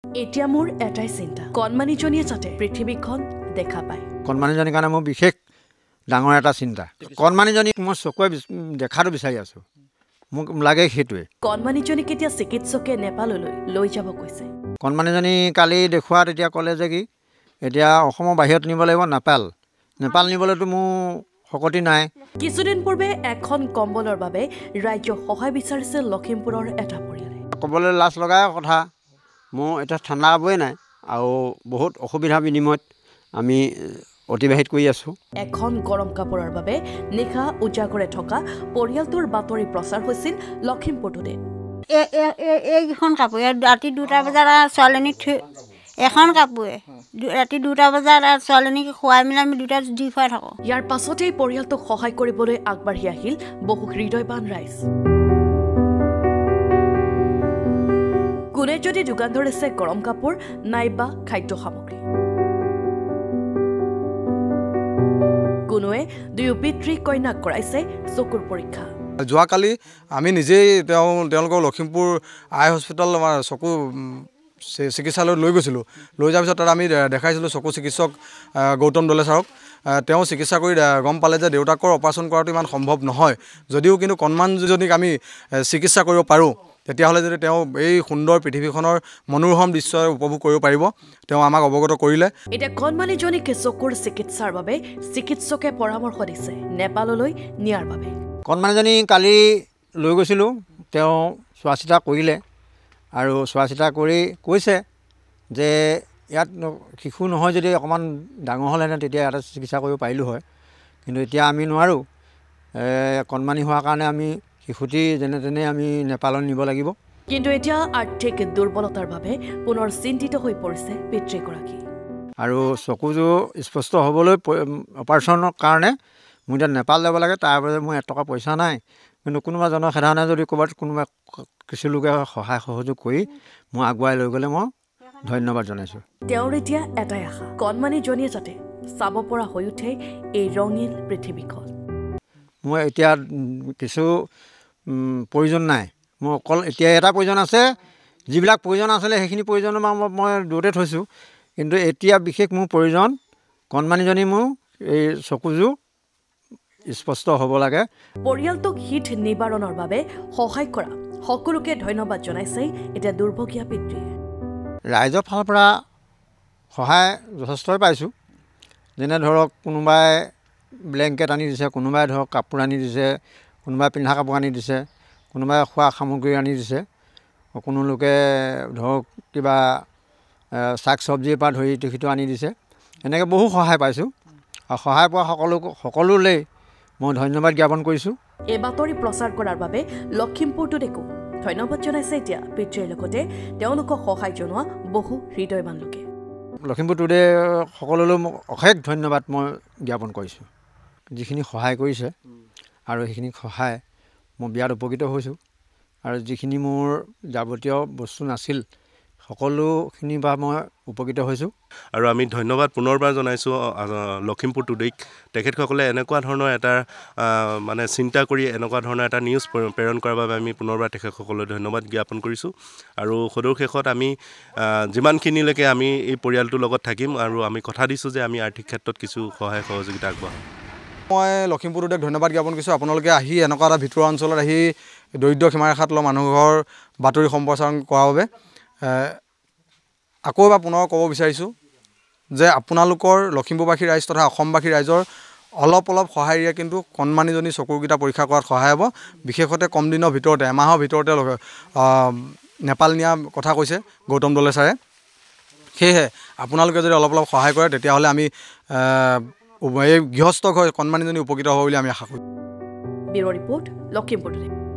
এতিয়া মোৰ এটাই চিন্তা কণমানিজনীয়ে যাতে পৃথিৱীখন দেখা পায় কণমানিজনীৰ কাৰণে মোৰ বিশেষ ডাঙৰ এটা চিন্তা কণমানিজনীক মই চকুৱে দেখাটো বিচাৰি আছোঁ মোক লাগে সেইটোৱে কণমানিজনীক এতিয়া চিকিৎসকে নেপাললৈ লৈ যাব কৈছে কণমানিজনী কালি দেখুৱাত এতিয়া ক'লে যে কি এতিয়া অসমৰ বাহিৰত নিব লাগিব নেপাল নিবলৈতো মোৰ শকতি নাই কিছুদিন পূৰ্বে এখন কম্বলৰ বাবে ৰাজ্যক সহায় বিচাৰিছিল লখিমপুৰৰ এটা পৰিয়ালে ক'বলৈ লাজ লগাই কথা মোৰ এতিয়া ঠাণ্ডা হ'বই নাই আৰু বহুত অসুবিধাৰ বিনিময়ত আমি অতিবাহিত কৰি আছোঁ এখন গৰম কাপোৰৰ বাবে নিশা উজাগৰে থকা পৰিয়ালটোৰ বাতৰি প্ৰচাৰ হৈছিল লখিমপুৰ টুডে এইখন কাপোৰ ৰাতি 2টা বজাত ছোৱালীজনীক এখন কাপোৰে ৰাতি 2টা বজাত ছোৱালীজনীক খুৱাই মেলি আমি 2টা দি খুৱাই থাকোঁ ইয়াৰ পাছতেই পৰিয়ালটোক সহায় কৰিবলৈ আগবাঢ়ি আহিল বহু হৃদয়বান ৰাইজ কোনে যদি যোগান ধৰিছে গৰম কাপোৰ নাইবা খাদ্য সামগ্ৰী কোনোৱে দুয়ো পিতৃ কন্যাক কৰাইছে চকুৰ পৰীক্ষা যোৱাকালি আমি নিজেই তেওঁলোকক লখিমপুৰ আই হস্পিটেল চকু চিকিৎসালয়ত লৈ গৈছিলোঁ লৈ যোৱাৰ পিছত তাত আমি দেখাইছিলোঁ চকু চিকিৎসক গৌতম দলে ছাৰক তেওঁ চিকিৎসা কৰি গম পালে যে দেউতাকৰ অপাৰেশ্যন কৰাটো ইমান সম্ভৱ নহয় যদিও কিন্তু কণমানিজনীক আমি চিকিৎসা কৰিব পাৰোঁ তেতিয়াহ'লে যদি তেওঁ এই সুন্দৰ পৃথিৱীখনৰ মনোৰম দৃশ্য উপভোগ কৰিব পাৰিব তেওঁ আমাক অৱগত কৰিলে এতিয়া কণমানিজনীক চকুৰ চিকিৎসাৰ বাবে চিকিৎসকে পৰামৰ্শ দিছে নেপাললৈ নিয়াৰ বাবে কণমানিজনী কালি লৈ গৈছিলোঁ তেওঁ চোৱা চিতা কৰিলে আৰু চোৱা চিতা কৰি কৈছে যে ইয়াত শিশু নহয় যদি অকণমান ডাঙৰ হ'লেহেঁতেন তেতিয়া ইয়াতে চিকিৎসা কৰিব পাৰিলোঁ হয় কিন্তু এতিয়া আমি নোৱাৰোঁ কণমানি হোৱাৰ কাৰণে আমি শিশুটি যেনে তেনে আমি নেপালত নিব লাগিব কিন্তু এতিয়া আৰ্থিক দুৰ্বলতাৰ বাবে পুনৰ চিন্তিত হৈ পৰিছে পিতৃগৰাকী আৰু চকুযোৰ স্পষ্ট হ'বলৈ অপাৰেশ্যনৰ কাৰণে মোৰ এতিয়া নেপাল যাব লাগে তাৰ বাবে মোৰ 1 টকা পইচা নাই কিন্তু কোনোবা জনসাধাৰণে যদি ক'ৰবাত কোনোবা কিছু লোকে সহায় সহযোগ কৰি মই আগুৱাই লৈ গ'লে মই ধন্যবাদ জনাইছোঁ তেওঁৰ এতিয়া এটাই আশা কণমানিজনীয়ে যাতে চাব পৰা হৈ উঠে এই ৰঙীন পৃথিৱীখন মই এতিয়া কিছু প্ৰয়োজন নাই মোৰ অকল এতিয়া এটা প্ৰয়োজন আছে যিবিলাক প্ৰয়োজন আছিলে সেইখিনি প্ৰয়োজন মই দূৰতে থৈছোঁ কিন্তু এতিয়া বিশেষ মোৰ প্ৰয়োজন কণমানিজনী মোৰ এই চকুযোৰ স্পষ্ট হ'ব লাগে পৰিয়ালটোক হিত নিবাৰণৰ বাবে সহায় কৰা সকলোকে ধন্যবাদ জনাইছে এতিয়া দুৰ্ভগীয়া পিতৃয়ে ৰাইজৰ ফালৰ পৰা সহায় যথেষ্টই পাইছোঁ যেনে ধৰক কোনোবাই ব্লেংকেট আনি দিছে কোনোবাই ধৰক কাপোৰ আনি দিছে কোনোবাই পিন্ধা কাপোৰ আনি দিছে কোনোবাই খোৱা সামগ্ৰী আনি দিছে কোনো লোকে ধৰক কিবা শাক চব্জিৰ পৰা ধৰি সিটো আনি দিছে এনেকৈ বহু সহায় পাইছোঁ আৰু সহায় পোৱা সকলোলৈ মই ধন্যবাদ জ্ঞাপন কৰিছোঁ এই বাতৰি প্ৰচাৰ কৰাৰ বাবে লখিমপুৰ টুডেকো ধন্যবাদ জনাইছে এতিয়া পিতৃৰ লগতে তেওঁলোকক সহায় জনোৱা বহু হৃদয়বান লোকে লখিমপুৰ টুডে সকলোলৈ মোক অশেষ ধন্যবাদ মই জ্ঞাপন কৰিছোঁ যিখিনি সহায় কৰিছে আৰু সেইখিনি সহায় মই বিৰাট উপকৃত হৈছোঁ আৰু যিখিনি মোৰ যাৱতীয় বস্তু নাছিল সকলোখিনিৰ পৰা মই উপকৃত হৈছোঁ আৰু আমি ধন্যবাদ পুনৰবাৰ জনাইছোঁ লখিমপুৰ টুডেক তেখেতসকলে এনেকুৱা ধৰণৰ এটা মানে চিন্তা কৰি এনেকুৱা ধৰণৰ এটা নিউজ প্ৰেৰণ কৰাৰ বাবে আমি পুনৰবাৰ তেখেতসকললৈ ধন্যবাদ জ্ঞাপন কৰিছোঁ আৰু সদৌ শেষত আমি যিমানখিনিলৈকে আমি এই পৰিয়ালটোৰ লগত থাকিম আৰু আমি কথা দিছোঁ যে আমি আৰ্থিক ক্ষেত্ৰত কিছু সহায় সহযোগিতা আগবঢ়াম মই লখিমপুৰ টুডেক ধন্যবাদ জ্ঞাপন কৰিছোঁ আপোনালোকে আহি এনেকুৱা এটা ভিতৰুৱা অঞ্চলত আহি দৰিদ্ৰ সীমাৰেখাত লোৱা মানুহৰ বাতৰি সম্প্ৰচাৰণ কৰাৰ বাবে আকৌ এবাৰ পুনৰ ক'ব বিচাৰিছোঁ যে আপোনালোকৰ লখিমপুৰবাসী ৰাইজ তথা অসমবাসী ৰাইজৰ অলপ সহায়েৰে কিন্তু কণমানিজনী চকুৰকেইটা পৰীক্ষা কৰাত সহায় হ'ব বিশেষতে কম দিনৰ ভিতৰতে এমাহৰ ভিতৰতে নেপাল নিয়া কথা কৈছে গৌতম দলে ছাৰে সেয়েহে আপোনালোকে যদি অলপ সহায় কৰে তেতিয়াহ'লে আমি এই গৃহস্থ হৈ কণমানিজনী উপকৃত হ'ব বুলি আমি আশা কৰোঁ ব্যুৰ ৰিপৰ্ট লখিমপুৰ টুডে